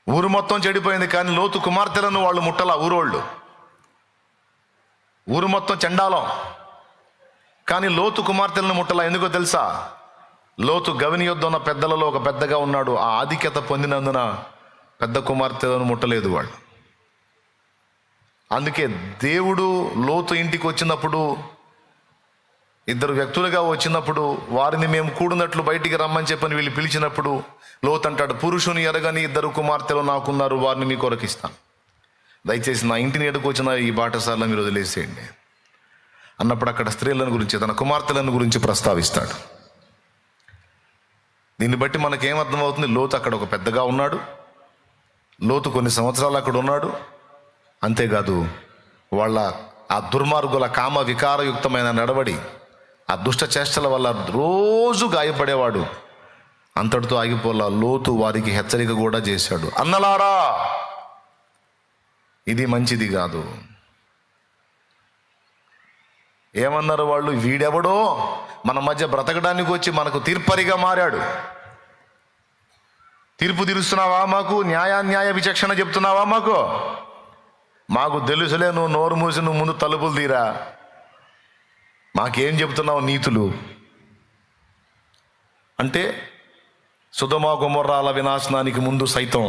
ఊరు మొత్తం చెడిపోయింది, కానీ లోతు కుమార్తెలను వాళ్ళు ముట్టలా. ఊరు మొత్తం చండాలం, కానీ లోతు కుమార్తెలను ముట్టలా. ఎందుకో తెలుసా? లోతు గవిని యొద్ద ఉన్న పెద్దలలో ఒక పెద్దగా ఉన్నాడు. ఆ ఆధిక్యత పొందినందున పెద్ద కుమార్తెలను ముట్టలేదు వాళ్ళు. అందుకే దేవుడు లోతు ఇంటికి వచ్చినప్పుడు, ఇద్దరు వ్యక్తులుగా వచ్చినప్పుడు, వారిని మేము కూడినట్లు బయటికి రమ్మని చెప్పని వీళ్ళు పిలిచినప్పుడు లోతు అంటాడు, పురుషుని ఎరగని ఇద్దరు కుమార్తెలు నాకున్నారు, వారిని మీ కొరకు ఇస్తాను. దయచేసి నా ఇంటిని ఎడుకొచ్చిన ఈ బాటసార్లు మీరు వదిలేసేయండి అన్నప్పుడు అక్కడ స్త్రీలను గురించి, తన కుమార్తెలను గురించి ప్రస్తావిస్తాడు. దీన్ని బట్టి మనకేమర్థమవుతుంది? లోతు అక్కడ ఒక పెద్దగా ఉన్నాడు, లోతు కొన్ని సంవత్సరాలు అక్కడ ఉన్నాడు. అంతేకాదు, వాళ్ళ ఆ దుర్మార్గుల కామ వికారయుక్తమైన నడవడి, ఆ దుష్ట చేష్టల వల్ల రోజు గాయపడేవాడు. అంతటితో ఆగిపోలా, లోతు వారికి హెచ్చరిక కూడా చేశాడు. అన్నలారా, ఇది మంచిది కాదు. ఏమన్నారు వాళ్ళు? వీడెవడో మన మధ్య బ్రతకడానికి వచ్చి మనకు తీర్పరిగా మారాడు. తీర్పు తీరుస్తున్నావా మాకు? న్యాయ విచక్షణ చెప్తున్నావా మాకు తెలుసులే, నువ్వు నోరు మూసి నువ్వు ముందు తలుపులు తీరా, మాకేం చెప్తున్నావు నీతులు అంటే. సొదొమ గొమొర్రాల వినాశనానికి ముందు సైతం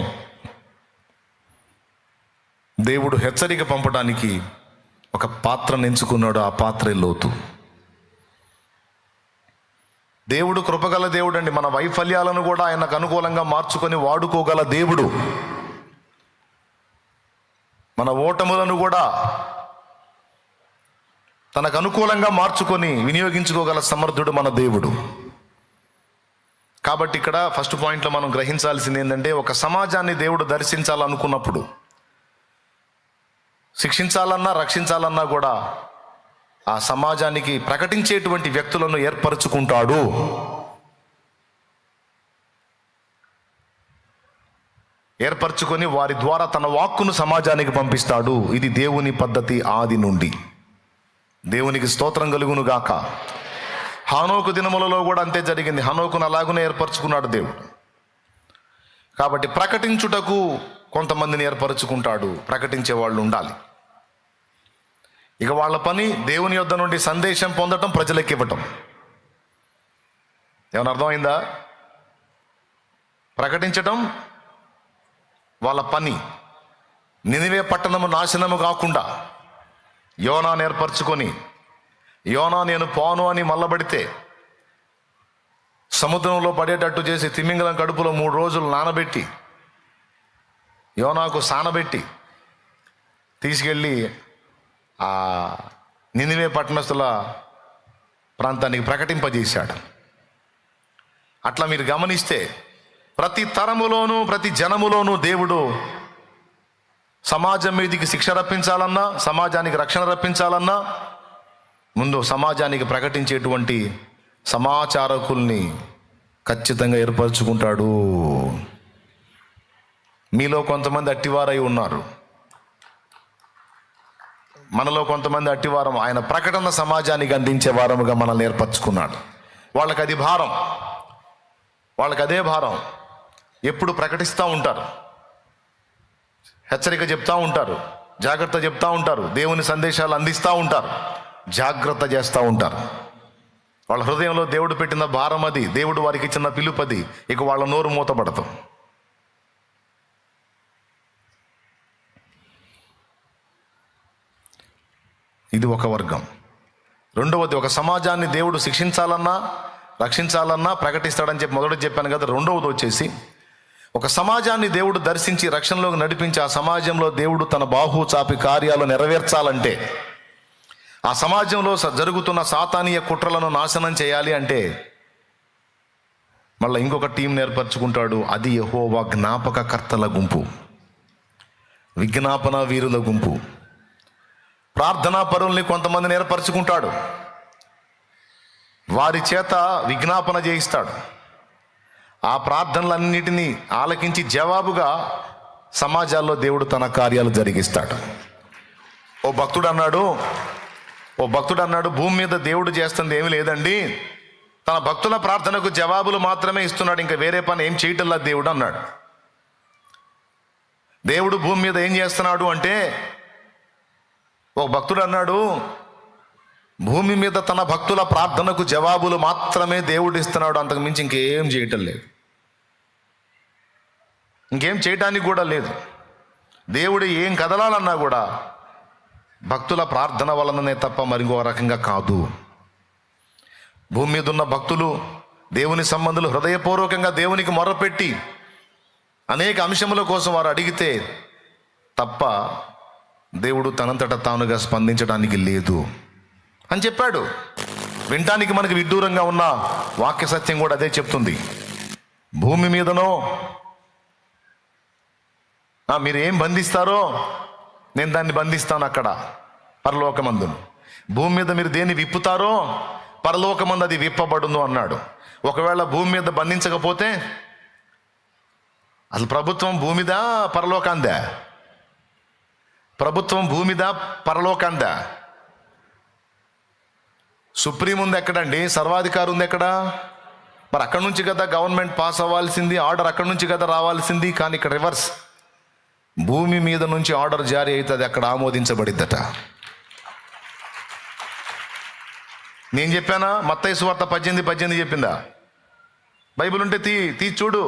దేవుడు హెచ్చరిక పంపడానికి ఒక పాత్రను ఎంచుకున్నాడు. ఆ పాత్రే లోతు. దేవుడు కృపగల దేవుడు అండి. మన వైఫల్యాలను కూడా ఆయనకు అనుకూలంగా మార్చుకొని వాడుకోగల దేవుడు. మన ఓటములను కూడా తనకు అనుకూలంగా మార్చుకొని వినియోగించుకోగల సమర్థుడు మన దేవుడు. కాబట్టి ఇక్కడ ఫస్ట్ పాయింట్లో మనం గ్రహించాల్సింది ఏంటంటే, ఒక సమాజాన్ని దేవుడు దర్శించాలనుకున్నప్పుడు, శిక్షించాలన్నా రక్షించాలన్నా కూడా ఆ సమాజానికి ప్రకటించేటువంటి వ్యక్తులను ఏర్పరచుకుంటాడు. ఏర్పరచుకొని వారి ద్వారా తన వాక్కును సమాజానికి పంపిస్తాడు. ఇది దేవుని పద్ధతి ఆది నుండి. దేవునికి స్తోత్రం కలుగును గాక. హనోకు దినములలో కూడా అంతే జరిగింది. హనోకును అలాగునే ఏర్పరచుకున్నాడు దేవుడు. కాబట్టి ప్రకటించుటకు కొంతమందిని ఏర్పరచుకుంటాడు. ప్రకటించే వాళ్ళు ఉండాలి. ఇక వాళ్ళ పని దేవుని యొద్ద నుండి సందేశం పొందటం, ప్రజలకు ఇవ్వటం. ఏమైనా అర్థమైందా? ప్రకటించటం వాళ్ళ పని. నినివే పట్టణము నాశనము కాకుండా యోనాను ఏర్పరచుకొని, యోనా నేను పోను అని మల్లబడితే సముద్రంలో పడేటట్టు చేసి తిమింగలం కడుపులో 3 రోజులు నానబెట్టి యోనాకు సానబెట్టి తీసుకెళ్ళి ఆ నినివే పట్టణస్థుల ప్రాంతానికి ప్రకటింపజేశాడు. అట్లా మీరు గమనిస్తే ప్రతి తరములోనూ ప్రతి జనములోనూ దేవుడు సమాజం మీదికి శిక్ష రప్పించాలన్నా, సమాజానికి రక్షణ రప్పించాలన్నా ముందు సమాజానికి ప్రకటించేటువంటి సమాచారకుల్ని ఖచ్చితంగా ఏర్పరచుకుంటాడు. మీలో కొంతమంది అట్టివారై ఉన్నారు, మనలో కొంతమంది అట్టివారం. ఆయన ప్రకటన సమాజానికి అందించే వారముగా మనల్ని ఏర్పరచుకున్నాడు. వాళ్ళకి అది భారం, వాళ్ళకి అదే భారం. ఎప్పుడు ప్రకటిస్తూ ఉంటారు, హెచ్చరిక చెప్తూ ఉంటారు, జాగ్రత్త చెప్తూ ఉంటారు, దేవుని సందేశాలు అందిస్తూ ఉంటారు, జాగ్రత్త చేస్తూ ఉంటారు. వాళ్ళ హృదయంలో దేవుడు పెట్టిన భారం అది, దేవుడు వారికి ఇచ్చిన పిలుపది. ఇక వాళ్ళ నోరు మూతపడతాం. ఇది ఒక వర్గం. రెండవది, ఒక సమాజాన్ని దేవుడు శిక్షించాలన్నా రక్షించాలన్నా ప్రకటిస్తాడని చెప్పి మొదట చెప్పాను కదా. రెండవది వచ్చేసి, ఒక సమాజాన్ని దేవుడు దర్శించి రక్షణలోకి నడిపించి ఆ సమాజంలో దేవుడు తన బాహు చాపి కార్యాలు నెరవేర్చాలంటే, ఆ సమాజంలో జరుగుతున్న సాతానీయ కుట్రలను నాశనం చేయాలి అంటే మళ్ళీ ఇంకొక టీంని ఏర్పరచుకుంటాడు. అది యెహోవా జ్ఞాపకకర్తల గుంపు, విజ్ఞాపన వీరుల గుంపు. ప్రార్థనా పరుల్ని కొంతమందిని ఏర్పరచుకుంటాడు. వారి చేత విజ్ఞాపన చేయిస్తాడు. ఆ ప్రార్థనలన్నిటినీ ఆలకించి జవాబుగా సమాజాల్లో దేవుడు తన కార్యాలు జరిగిస్తాడు. ఓ భక్తుడు అన్నాడు, భూమి మీద దేవుడు చేస్తుంది ఏమీ లేదండి, తన భక్తుల ప్రార్థనకు జవాబులు మాత్రమే ఇస్తున్నాడు, ఇంకా వేరే పని ఏం చేయటంలా దేవుడు అన్నాడు. దేవుడు భూమి మీద ఏం చేస్తున్నాడు అంటే, ఒక భక్తుడు అన్నాడు, భూమి మీద తన భక్తుల ప్రార్థనకు జవాబులు మాత్రమే దేవుడు ఇస్తున్నాడు, అంతకు మించి ఇంకేం చేయటం లేదు, ఇంకేం చేయటానికి కూడా లేదు. దేవుడు ఏం కదలాలన్నా కూడా భక్తుల ప్రార్థన వలననే తప్ప మరింకో రకంగా కాదు. భూమి మీద ఉన్న భక్తులు, దేవుని సంబంధులు హృదయపూర్వకంగా దేవునికి మొర్రపెట్టి అనేక అంశముల కోసం వారు అడిగితే తప్ప దేవుడు తనంతట తానుగా స్పందించడానికి లేదు అని చెప్పాడు. వినటానికి మనకి విడ్డూరంగా ఉన్న వాక్య సత్యం కూడా అదే చెప్తుంది. భూమి మీదనో మీరు ఏం బంధిస్తారో నేను దాన్ని బంధిస్తాను అక్కడ పరలోకమందును. భూమి మీద మీరు దేన్ని విప్పుతారో పరలోకమందు అది విప్పబడును అన్నాడు. ఒకవేళ భూమి మీద బంధించకపోతే అసలు ప్రభుత్వం భూమిదా పరలోకాందా? ప్రభుత్వం భూమిదా పరలోకాందా? సుప్రీం ఉంది ఎక్కడండి? సర్వాధికారి ఉంది ఎక్కడ? మరి అక్కడి నుంచి కదా గవర్నమెంట్ పాస్ అవ్వాల్సింది, ఆర్డర్ అక్కడి నుంచి కదా రావాల్సింది. కానీ ఇక్కడ రివర్స్, భూమి మీద నుంచి ఆర్డర్ జారీ అవుతుంది, అక్కడ ఆమోదించబడిద్దట. నేను చెప్పానా? మత్తయి సువార్త 18:18 చెప్పిందా? బైబిల్ ఉంటే తీ చూడు.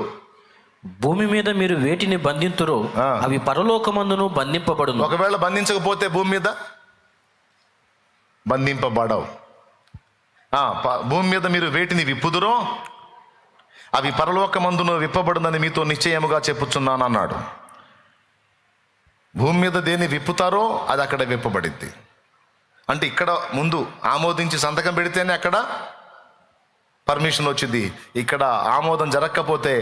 భూమి మీద మీరు వేటిని బంధింతురో అవి పరలోకమందును బంధింపబడును. ఒకవేళ బంధించకపోతే భూమి మీద బంధింపబడవు. భూమి మీద మీరు వేటిని విప్పుదురో అవి పరలోకమందును విప్పబడునని మీతో నిశ్చయముగా చెప్పుచున్నాను అన్నాడు. భూమి మీద దేన్ని విప్పుతారో అది అక్కడ విప్పబడిద్ది. అంటే ఇక్కడ ముందు ఆమోదించి సంతకం పెడితేనే అక్కడ పర్మిషన్ వచ్చింది. ఇక్కడ ఆమోదం జరగకపోతే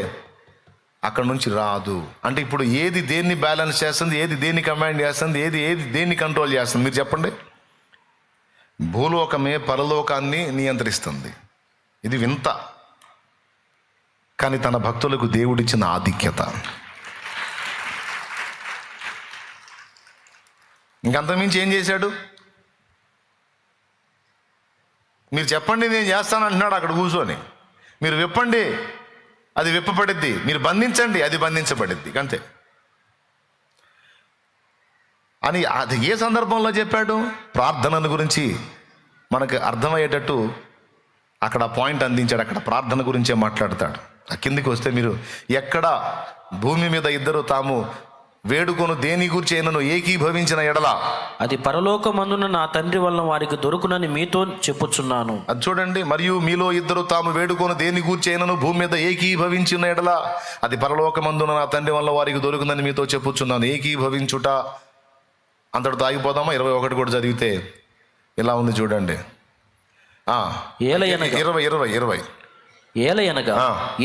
అక్కడ నుంచి రాదు. అంటే ఇప్పుడు ఏది దేన్ని బ్యాలెన్స్ చేస్తుంది, ఏది దేన్ని కమాండ్ చేస్తుంది, ఏది దేన్ని కంట్రోల్ చేస్తుంది? మీరు చెప్పండి. భూలోకమే పరలోకాన్ని నియంత్రిస్తుంది. ఇది వింత, కానీ తన భక్తులకు దేవుడిచ్చిన ఆధిక్యత. ఇంకంతమించి ఏం చేశాడు? మీరు చెప్పండి నేను చేస్తాను అంటున్నాడు అక్కడ కూర్చొని. మీరు విప్పండి అది విప్పబడిద్ది, మీరు బంధించండి అది బంధించబడిద్ది, అంతే అని. అది ఏ సందర్భంలో చెప్పాడు? ప్రార్థనను గురించి మనకు అర్థమయ్యేటట్టు అక్కడ పాయింట్ అందించాడు. అక్కడ ప్రార్థన గురించే మాట్లాడతాడు. ఆ కిందికి వస్తే మీరు ఎక్కడ భూమి మీద ఇద్దరు తాము వేడుకొను దేని గురించి అయినను ఏకీభవించిన ఎడల అది పరలోకమందున నా తండ్రి వలన వారికి దొరుకునని మీతో చెప్పుచున్నాను. అది చూడండి. మరియు మీలో ఇద్దరు తాము వేడుకొను దేని గురించి అయినను భూమి మీద ఏకీభవించిన ఎడల అది పరలోకమందున నా తండ్రి వల్ల వారికి దొరుకునని మీతో చెప్పుచున్నాను. ఏకీభవించుట అంతటితో ఆగిపోదామా? 21 కూడా చదివితే ఇలా ఉంది చూడండి. 20 ఏలయనగా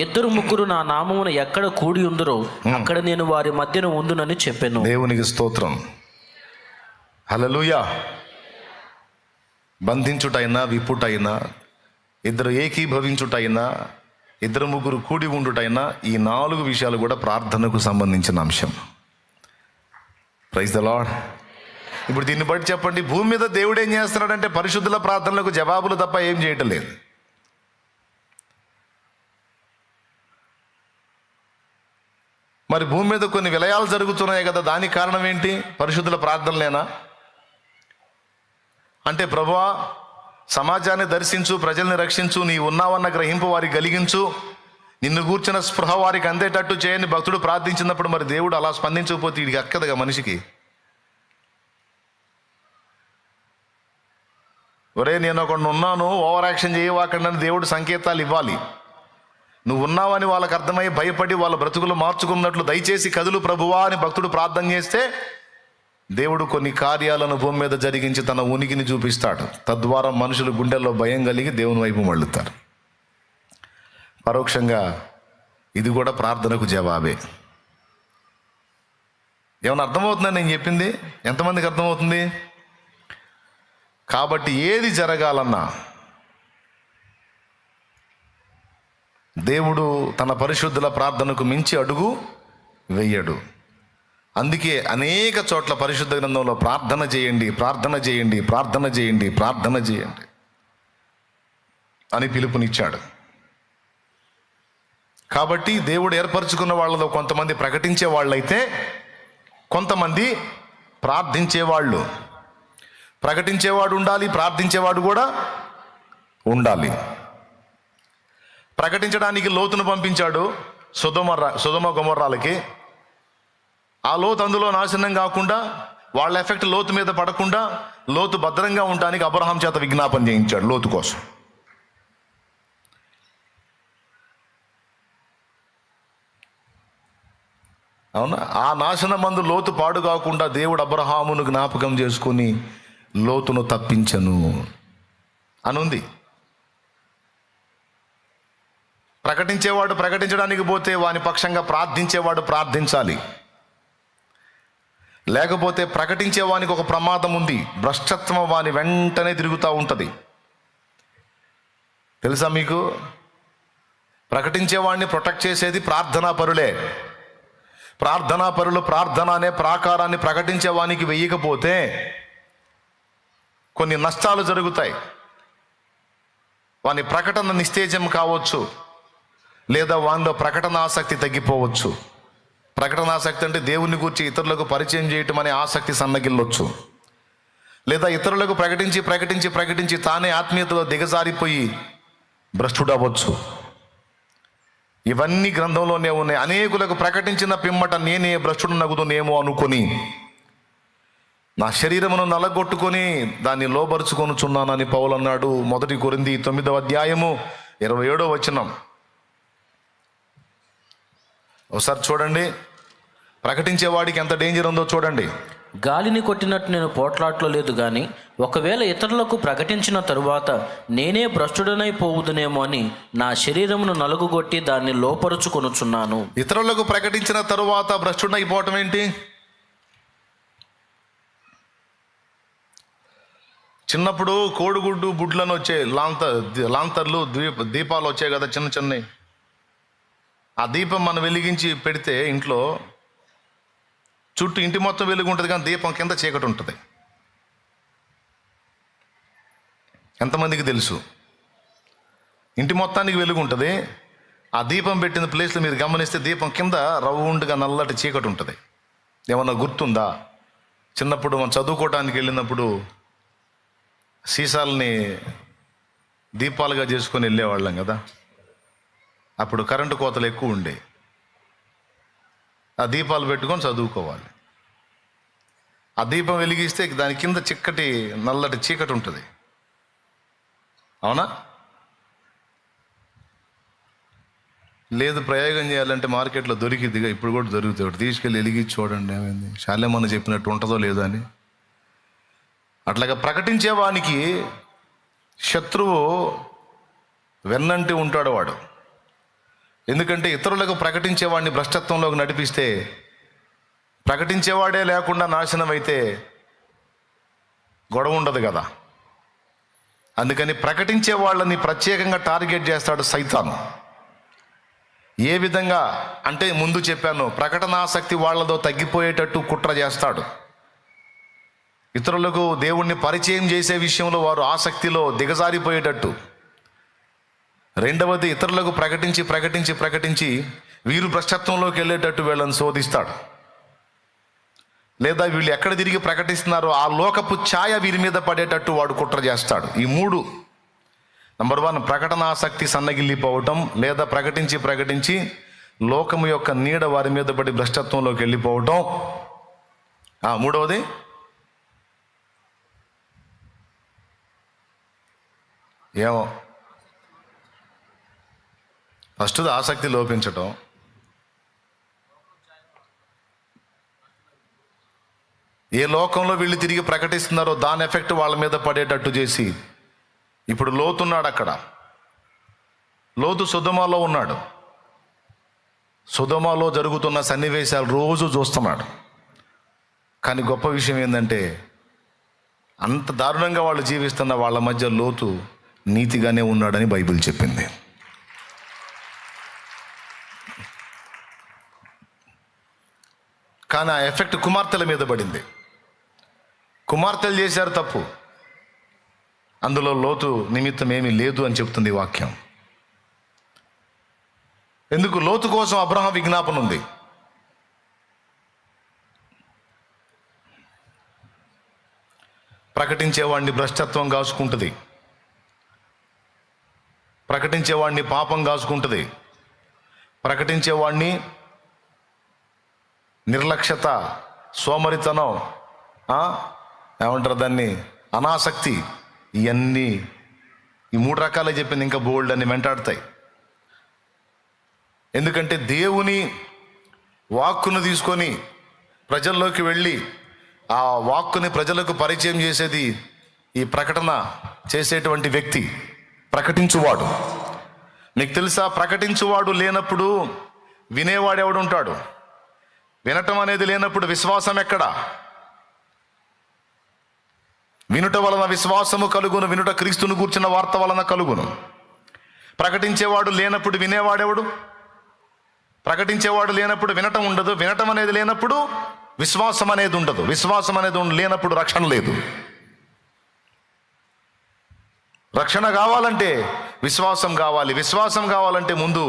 ఇద్దరు ముగ్గురు నా నామమున ఎక్కడ కూడి ఉందరో అక్కడ నేను వారి మధ్యన ఉందునని చెప్పాను. దేవునికి స్తోత్రం. హల్లెలూయా. బంధించుటైనా విప్పుటైనా, ఇద్దరు ఏకీభవించుటైనా, ఇద్దరు ముగ్గురు కూడి ఉండుటైనా, ఈ 4 విషయాలు కూడా ప్రార్థనకు సంబంధించిన అంశం. Praise the lord. ఇప్పుడు దీన్ని బట్టి చెప్పండి, భూమి మీద దేవుడు ఏం చేస్తున్నాడంటే పరిశుద్ధుల ప్రార్థనలకు జవాబులు తప్ప ఏం చేయటం లేదు. మరి భూమి మీద కొన్ని విలయాలు జరుగుతున్నాయి కదా, దానికి కారణం ఏంటి? పరిశుద్ధుల ప్రార్థనలేనా? అంటే ప్రభువా సమాజాన్ని దర్శించు, ప్రజల్ని రక్షించు, నీ ఉన్నావన్న గ్రహింపు వారికి కలిగించు, నిన్ను గూర్చిన స్పృహ వారికి అందేటట్టు చేయని భక్తుడు ప్రార్థించినప్పుడు మరి దేవుడు అలా స్పందించకపోతే వీడికి అక్కదగా మనిషికి. ఒరే నేను ఒకడు ఉన్నాను, ఓవర్ యాక్షన్ చేయవాకండి అని దేవుడు సంకేతాలు ఇవ్వాలి. నువ్వు ఉన్నావని వాళ్ళకి అర్థమై భయపడి వాళ్ళ బ్రతుకులు మార్చుకున్నట్లు దయచేసి కదులు ప్రభువా అని భక్తుడు ప్రార్థన చేస్తే దేవుడు కొన్ని కార్యాలను భూమి మీద జరిగించి తన ఉనికిని చూపిస్తాడు. తద్వారా మనుషులు గుండెల్లో భయం కలిగి దేవుని వైపు మళ్ళుతారు. పరోక్షంగా ఇది కూడా ప్రార్థనకు జవాబే. ఏమైనా అర్థమవుతుందని నేను చెప్పింది? ఎంతమందికి అర్థమవుతుంది? కాబట్టి ఏది జరగాలన్నా దేవుడు తన పరిశుద్ధుల ప్రార్థనకు మించి అడుగు వెయ్యడు. అందుకే అనేక చోట్ల పరిశుద్ధ గ్రంథంలో ప్రార్థన చేయండి, ప్రార్థన చేయండి, ప్రార్థన చేయండి, ప్రార్థన చేయండి అని పిలుపునిచ్చాడు. కాబట్టి దేవుడు ఏర్పరచుకున్న వాళ్ళలో కొంతమంది ప్రకటించే వాళ్ళైతే కొంతమంది ప్రార్థించేవాళ్ళు, ప్రకటించేవాడు ఉండాలి, ప్రార్థించేవాడు కూడా ఉండాలి. ప్రకటించడానికి లోతును పంపించాడు సొదొమ గొమొర్రాలకి. ఆ లోతు అందులో నాశనం కాకుండా, వాళ్ళ ఎఫెక్ట్ లోతు మీద పడకుండా, లోతు భద్రంగా ఉండడానికి అబ్రహాం చేత విజ్ఞాపన చేయించాడు లోతు కోసం. అవునా? ఆ నాశన మందు లోతు పాడు కాకుండా దేవుడు అబ్రహామును జ్ఞాపకం చేసుకుని లోతును తప్పించను అనుంది. ప్రకటించేవాడు ప్రకటించడానికి పోతే వాని పక్షంగా ప్రార్థించేవాడు ప్రార్థించాలి. లేకపోతే ప్రకటించేవానికి ఒక ప్రమాదం ఉంది, భ్రష్టత్వం వాని వెంటనే తిరుగుతూ ఉంటుంది. తెలుసా మీకు? ప్రకటించేవాడిని ప్రొటెక్ట్ చేసేది ప్రార్థనా పరులే. ప్రార్థనా పరులు ప్రార్థన అనే ప్రాకారాన్ని ప్రకటించేవానికి వెయ్యకపోతే కొన్ని నష్టాలు జరుగుతాయి. వాని ప్రకటన నిస్తేజం కావచ్చు, లేదా వానిలో ప్రకటన ఆసక్తి తగ్గిపోవచ్చు. ప్రకటన ఆసక్తి అంటే దేవుని గురించి ఇతరులకు పరిచయం చేయటం అనే ఆసక్తి సన్నగిల్లొచ్చు. లేదా ఇతరులకు ప్రకటించి ప్రకటించి ప్రకటించి తానే ఆత్మీయతలో దిగజారిపోయి భ్రష్టుడవచ్చు. ఇవన్నీ గ్రంథంలోనే ఉన్నాయి. అనేకులకు ప్రకటించిన పిమ్మట నేనే భ్రష్టుడు నగుదునేమో అనుకొని నా శరీరమును నలగొట్టుకొని దాన్ని లోబరుచుకొనుచున్నానని పౌలు అన్నాడు. 1 కొరింథీ 9వ అధ్యాయము 27వ వచనం. ఒకసారి చూడండి, ప్రకటించేవాడికి ఎంత డేంజర్ ఉందో చూడండి. గాలిని కొట్టినట్టు నేను పోట్లాట్లో లేదు గాని, ఒకవేళ ఇతరులకు ప్రకటించిన తరువాత నేనే భ్రష్టుడనై పోవుదునేమో అని నా శరీరమును నలుగుగొట్టి దాన్ని లోపరుచుకొనుచున్నాను. ఇతరులకు ప్రకటించిన తరువాత భ్రష్టుడైపోవటం ఏంటి? చిన్నప్పుడు కోడిగుడ్డు బుడ్లను వచ్చే లాంతర్లు దీపాలు వచ్చాయి కదా, చిన్న చిన్నవి. ఆ దీపం మనం వెలిగించి పెడితే ఇంట్లో చుట్టూ ఇంటి మొత్తం వెలుగు ఉంటుంది, కానీ దీపం కింద చీకటి ఉంటుంది. ఎంతమందికి తెలుసు? ఇంటి మొత్తానికి వెలుగు ఉంటుంది, ఆ దీపం పెట్టిన ప్లేస్లో మీరు గమనిస్తే దీపం కింద రౌండ్గా నల్లటి చీకటి ఉంటుంది. ఏమన్నా గుర్తుందా? చిన్నప్పుడు మనం చదువుకోవడానికి వెళ్ళినప్పుడు సీసాలని దీపాలుగా చేసుకొని వెళ్ళేవాళ్ళం కదా. అప్పుడు కరెంటు కోతలు ఎక్కువ ఉండే. ఆ దీపాలు పెట్టుకొని చదువుకోవాలి. ఆ దీపం వెలిగిస్తే దాని కింద చిక్కటి నల్లటి చీకటి ఉంటుంది. అవునా? లేదు, ప్రయోగం చేయాలంటే మార్కెట్లో దొరికిద్దిగా, ఇప్పుడు కూడా దొరుకుతాయి. తీసుకెళ్ళి వెలిగించి చూడండి ఏమైంది, శాలేమన్న చెప్పినట్టు ఉంటుందో లేదో అని. అట్లాగా ప్రకటించేవానికి శత్రువు వెన్నంటి ఉంటాడు వాడు. ఎందుకంటే ఇతరులకు ప్రకటించేవాడిని భ్రష్టత్వంలోకి నడిపిస్తే, ప్రకటించేవాడే లేకుండా నాశనం అయితే గొడవ ఉండదు కదా. అందుకని ప్రకటించే వాళ్ళని ప్రత్యేకంగా టార్గెట్ చేస్తాడు సైతాను. ఏ విధంగా అంటే ముందు చెప్పాను, ప్రకటనాసక్తి వాళ్ళతో తగ్గిపోయేటట్టు కుట్ర చేస్తాడు. ఇతరులకు దేవుణ్ణి పరిచయం చేసే విషయంలో వారు ఆసక్తిలో దిగజారిపోయేటట్టు. రెండవది, ఇతరులకు ప్రకటించి ప్రకటించి ప్రకటించి వీరు భ్రష్టత్వంలోకి వెళ్ళేటట్టు వీళ్ళని శోధిస్తాడు. లేదా వీళ్ళు ఎక్కడ తిరిగి ప్రకటిస్తున్నారో ఆ లోకపు ఛాయ వీరి మీద పడేటట్టు వాడు కుట్ర చేస్తాడు. ఈ 3. నంబర్ 1, ప్రకటనాసక్తి సన్నగిల్లిపోవటం, లేదా ప్రకటించి ప్రకటించి లోకము యొక్క నీడ వారి మీద పడి భ్రష్టత్వంలోకి వెళ్ళిపోవటం. 3వది ఏమో, ఫస్ట్ది ఆసక్తి లోపించటం, ఏ లోకంలో వీళ్ళు తిరిగి ప్రకటిస్తున్నారో దాని ఎఫెక్ట్ వాళ్ళ మీద పడేటట్టు చేసి. ఇప్పుడు లోతున్నాడు అక్కడ. లోతు సొదొమలో ఉన్నాడు. సొదొమలో జరుగుతున్న సన్నివేశాలు రోజు చూస్తున్నాడు. కానీ గొప్ప విషయం ఏంటంటే, అంత దారుణంగా వాళ్ళు జీవిస్తున్న వాళ్ళ మధ్య లోతు నీతిగానే ఉన్నాడని బైబిల్ చెప్పింది. కానీ ఆ ఎఫెక్ట్ కుమార్తెల మీద పడింది. కుమార్తెలు చేశారు తప్పు, అందులో లోతు నిమిత్తం ఏమీ లేదు అని చెప్తుంది వాక్యం. ఎందుకు? లోతు కోసం అబ్రహాం విజ్ఞాపన ఉంది. ప్రకటించేవాడిని భ్రష్టత్వం కాచుకుంటుంది, ప్రకటించేవాడిని పాపం కాచుకుంటుంది, ప్రకటించేవాడిని నిర్లక్ష్యత, సోమరితనం, ఏమంటారు దాన్ని, అనాసక్తి, ఇవన్నీ ఈ 3 రకాలే చెప్పింది, ఇంకా బోల్డ్ అని వెంటాడుతాయి. ఎందుకంటే దేవుని వాక్కును తీసుకొని ప్రజల్లోకి వెళ్ళి ఆ వాక్కుని ప్రజలకు పరిచయం చేసేది ఈ ప్రకటన చేసేటువంటి వ్యక్తి, ప్రకటించువాడు. నీకు తెలుసా, ప్రకటించువాడు లేనప్పుడు వినేవాడు ఎవడు ఉంటాడు? వినటం అనేది లేనప్పుడు విశ్వాసం ఎక్కడా? వినుట వలన విశ్వాసము కలుగును, వినుట క్రీస్తును గూర్చిన వార్త వలన కలుగును. ప్రకటించేవాడు లేనప్పుడు వినేవాడెవడు? ప్రకటించేవాడు లేనప్పుడు వినటం ఉండదు, వినటం అనేది లేనప్పుడు విశ్వాసం అనేది ఉండదు, విశ్వాసం అనేది లేనప్పుడు రక్షణ లేదు. రక్షణ కావాలంటే విశ్వాసం కావాలి, విశ్వాసం కావాలంటే ముందు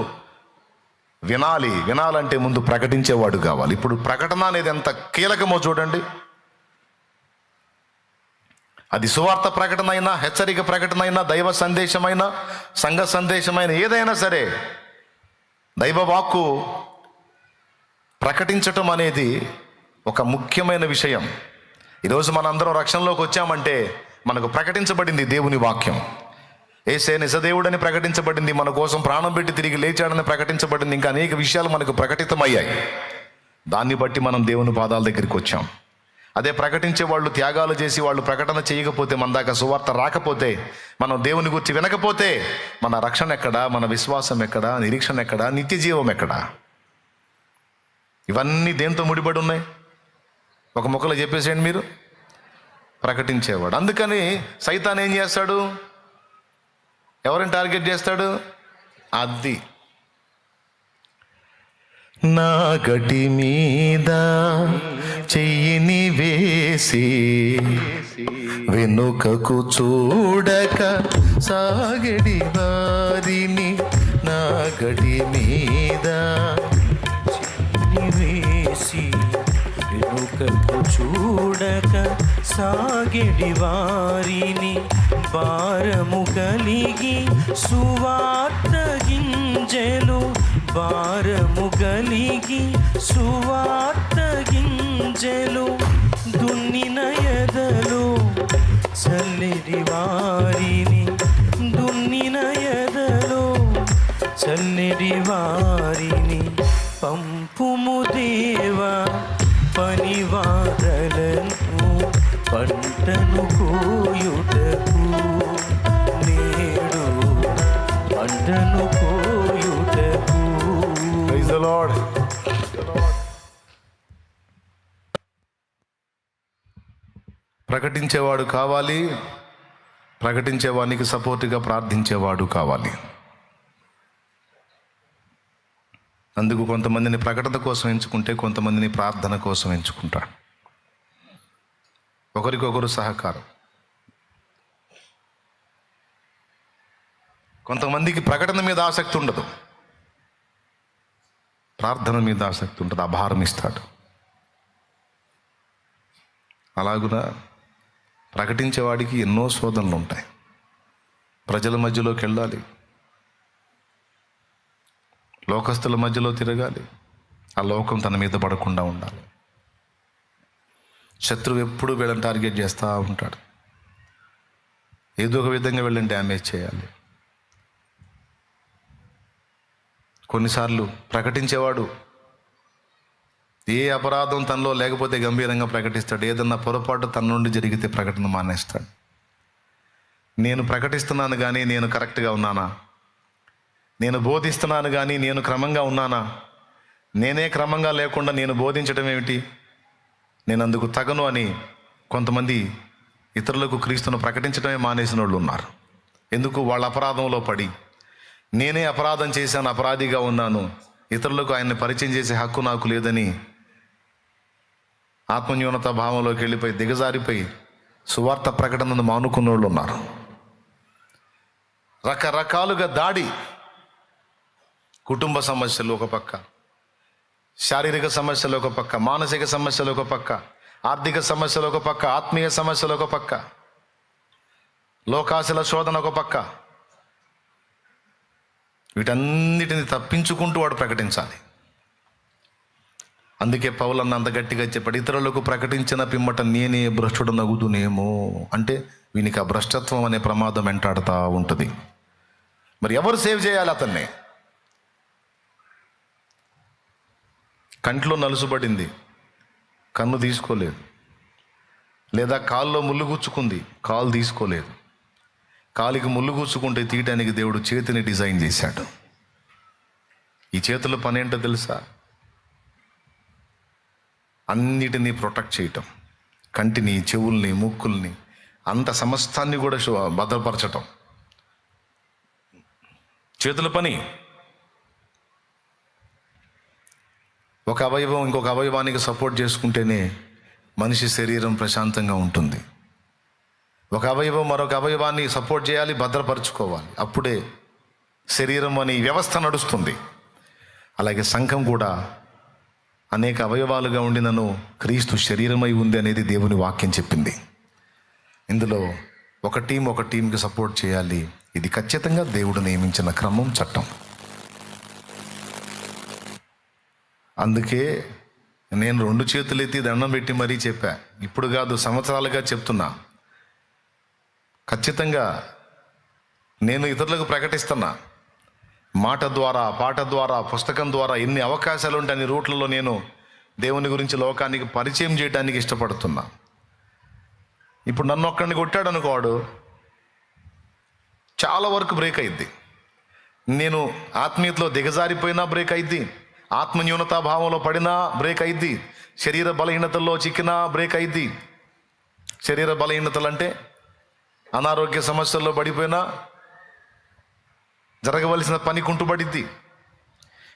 వినాలి, వినాలంటే ముందు ప్రకటించేవాడు కావాలి. ఇప్పుడు ప్రకటన అనేది ఎంత కీలకమో చూడండి. అది సువార్త ప్రకటన అయినా, హెచ్చరిక ప్రకటన అయినా, దైవ సందేశమైనా, సంఘ సందేశమైన ఏదైనా సరే, దైవ వాక్కు ప్రకటించటం అనేది ఒక ముఖ్యమైన విషయం. ఈరోజు మనందరం రక్షణలోకి వచ్చామంటే మనకు ప్రకటించబడింది దేవుని వాక్యం. యేసే నిజదేవుడని ప్రకటించబడింది, మన కోసం ప్రాణం పెట్టి తిరిగి లేచాడని ప్రకటించబడింది, ఇంకా అనేక విషయాలు మనకు ప్రకటితమయ్యాయి. దాన్ని బట్టి మనం దేవుని పాదాల దగ్గరికి వచ్చాం. అదే ప్రకటించే వాళ్ళు త్యాగాలు చేసి వాళ్ళు ప్రకటన చేయకపోతే, మన దాకా సువార్త రాకపోతే, మనం దేవుని గురించి వినకపోతే మన రక్షణ ఎక్కడా, మన విశ్వాసం ఎక్కడా, నిరీక్షణ ఎక్కడా, నిత్య జీవం ఎక్కడా? ఇవన్నీ దేంతో ముడిపడి ఉన్నాయి? ఒక ముక్కలో చెప్పేసేయండి మీరు, ప్రకటించేవాడు. అందుకని సైతాన్ ఏం చేస్తాడు? ఎవరిని టార్గెట్ చేస్తాడు? అది నా గటి మీద చెయ్యిని వేసి వెనుకకు చూడక సాగడి వారిని, నా గటి మీద వేసి వెనుకకు చూడక సాగెడి వారిని, భారము కలిగి సువార్త గింజలు, భారము కలిగి సువార్త గింజలు, దున్నిన ఎదలు చల్లెడి వారిని, దున్నిన ఎదలు చల్లెడి వారిని, పంపుము దేవా పనివారలను, పంటను కోయుటకు నేడు, పంటను కోయుటకు. Praise the lord. ప్రకటించేవాడు కావాలి, ప్రకటించేవానికి సపోర్ట్గా ప్రార్థించేవాడు కావాలి. అందుకు కొంతమందిని ప్రకటన కోసం ఎంచుకుంటే, కొంతమందిని ప్రార్థన కోసం ఎంచుకుంటాడు. ఒకరికొకరు సహకారం. కొంతమందికి ప్రకటన మీద ఆసక్తి ఉండదు, ప్రార్థన మీద ఆసక్తి ఉంటుంది, ఆ భారం ఇస్తాడు. అలాగున ప్రకటించేవాడికి ఎన్నో శోధనలు ఉంటాయి. ప్రజల మధ్యలోకి వెళ్ళాలి, లోకస్తుల మధ్యలో తిరగాలి, ఆ లోకం తన మీద పడకుండా ఉండాలి. శత్రువు ఎప్పుడు వీళ్ళని టార్గెట్ చేస్తూ ఉంటాడు, ఏదో ఒక విధంగా వీళ్ళని డ్యామేజ్ చేయాలి. కొన్నిసార్లు ప్రకటించేవాడు ఏ అపరాధం తనలో లేకపోతే గంభీరంగా ప్రకటిస్తాడు, ఏదన్నా పొరపాటు తన నుండి జరిగితే ప్రకటన మానేస్తాడు. నేను ప్రకటిస్తున్నాను కానీ నేను కరెక్ట్గా ఉన్నానా? నేను బోధిస్తున్నాను కానీ నేను క్రమంగా ఉన్నానా? నేనే క్రమంగా లేకుండా నేను బోధించడం ఏమిటి? నేను అందుకు తగను అని కొంతమంది ఇతరులకు క్రీస్తును ప్రకటించడమే మానేసిన వాళ్ళు ఉన్నారు. ఎందుకు? వాళ్ళ అపరాధంలో పడి, నేనే అపరాధం చేశాను, అపరాధిగా ఉన్నాను, ఇతరులకు ఆయన్ని పరిచయం చేసే హక్కు నాకు లేదని ఆత్మన్యూనత భావంలోకి వెళ్ళిపోయి దిగజారిపోయి సువార్త ప్రకటనను మానుకున్న వాళ్ళు ఉన్నారు. రకరకాలుగా దాడి, కుటుంబ సమస్యలు ఒక పక్క, శారీరక సమస్యలు ఒక పక్క, మానసిక సమస్యలు ఒక పక్క, ఆర్థిక సమస్యలు ఒక పక్క, ఆత్మీయ సమస్యలు ఒక పక్క, లోకాశల శోధన ఒక పక్క, వీటన్నిటిని తప్పించుకుంటూ వాడు ప్రకటించాలి. అందుకే పౌలన్న అంత గట్టిగా చెప్పాడు, ఇతరులకు ప్రకటించిన పిమ్మట నేనే భ్రష్టుడు నగుదునేమో. అంటే వీనికి ఆ భ్రష్టత్వం అనే ప్రమాదం వెంటాడుతూ ఉంటుంది. మరి ఎవరు సేవ్ చేయాలి అతన్ని? కంట్లో నలుసుబడింది, కన్ను తీసుకోలేదు, లేదా కాల్లో ముళ్ళు గుచ్చుకుంది, కాలు తీసుకోలేదు. కాలికి ముళ్ళు గుచ్చుకుంటే తీయటానికి దేవుడు చేతిని డిజైన్ చేశాడు. ఈ చేతుల పని ఏంటో తెలుసా? అన్నిటినీ ప్రొటెక్ట్ చేయటం, కంటిని, చెవుల్ని, ముక్కుల్ని, అంత సమస్తాన్ని కూడా భద్రపరచటం చేతుల పని. ఒక అవయవం ఇంకొక అవయవానికి సపోర్ట్ చేసుకుంటేనే మనిషి శరీరం ప్రశాంతంగా ఉంటుంది. ఒక అవయవం మరొక అవయవాన్ని సపోర్ట్ చేయాలి, భద్రపరచుకోవాలి. అప్పుడే శరీరం అనే వ్యవస్థ నడుస్తుంది. అలాగే సంఘం కూడా అనేక అవయవాలుగా ఉండినను క్రీస్తు శరీరమై ఉంది అనేది దేవుని వాక్యం చెప్పింది. ఇందులో ఒక టీంకి సపోర్ట్ చేయాలి. ఇది ఖచ్చితంగా దేవుడు నియమించిన క్రమం, చట్టం. అందుకే నేను 2 చేతులు ఎత్తి దండం పెట్టి మరీ చెప్పా. ఇప్పుడు కాదు, సంవత్సరాలుగా చెప్తున్నా. ఖచ్చితంగా నేను ఇతరులకు ప్రకటిస్తున్నా. మాట ద్వారా, పాట ద్వారా, పుస్తకం ద్వారా ఎన్ని అవకాశాలు ఉంటే అన్ని రూట్లలో నేను దేవుని గురించి లోకానికి పరిచయం చేయడానికి ఇష్టపడుతున్నా. ఇప్పుడు నన్ను ఒక్కడిని కొట్టాడు అనుకోడు, చాలా వరకు బ్రేక్ అయింది. నేను ఆత్మీయతలో దిగజారిపోయినా బ్రేక్ అయింది, ఆత్మన్యూనతా భావంలో పడినా బ్రేక్ అయింది, శరీర బలహీనతల్లో చిక్కినా బ్రేక్ అయింది. శరీర బలహీనతలు అంటే అనారోగ్య సమస్యల్లో పడిపోయినా జరగవలసిన పని కుంటుపడిద్ది.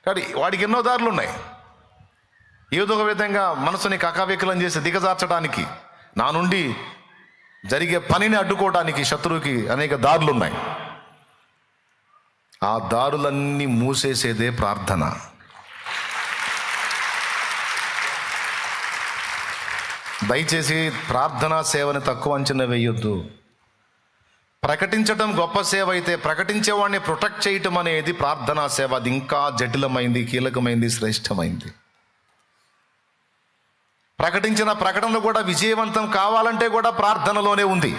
కానీ వాడికి ఎన్నో దారులు ఉన్నాయి. ఏదో ఒక విధంగా మనసుని కకావికలం చేసి దిగజార్చడానికి, నా నుండి జరిగే పనిని అడ్డుకోవడానికి శత్రువుకి అనేక దారులు ఉన్నాయి. ఆ దారులన్నీ మూసేసేదే ప్రార్థన. దయచేసి ప్రార్థనా సేవని తక్కువ అంచనా వేయొద్దు. ప్రకటించటం గొప్ప సేవ అయితే, ప్రకటించేవాడిని ప్రొటెక్ట్ చేయటం అనేది ప్రార్థనా సేవ. అది ఇంకా జటిలమైంది, కీలకమైంది, శ్రేష్టమైంది. ప్రకటించిన ప్రకటనలు కూడా విజయవంతం కావాలంటే కూడా ప్రార్థనలోనే ఉంది.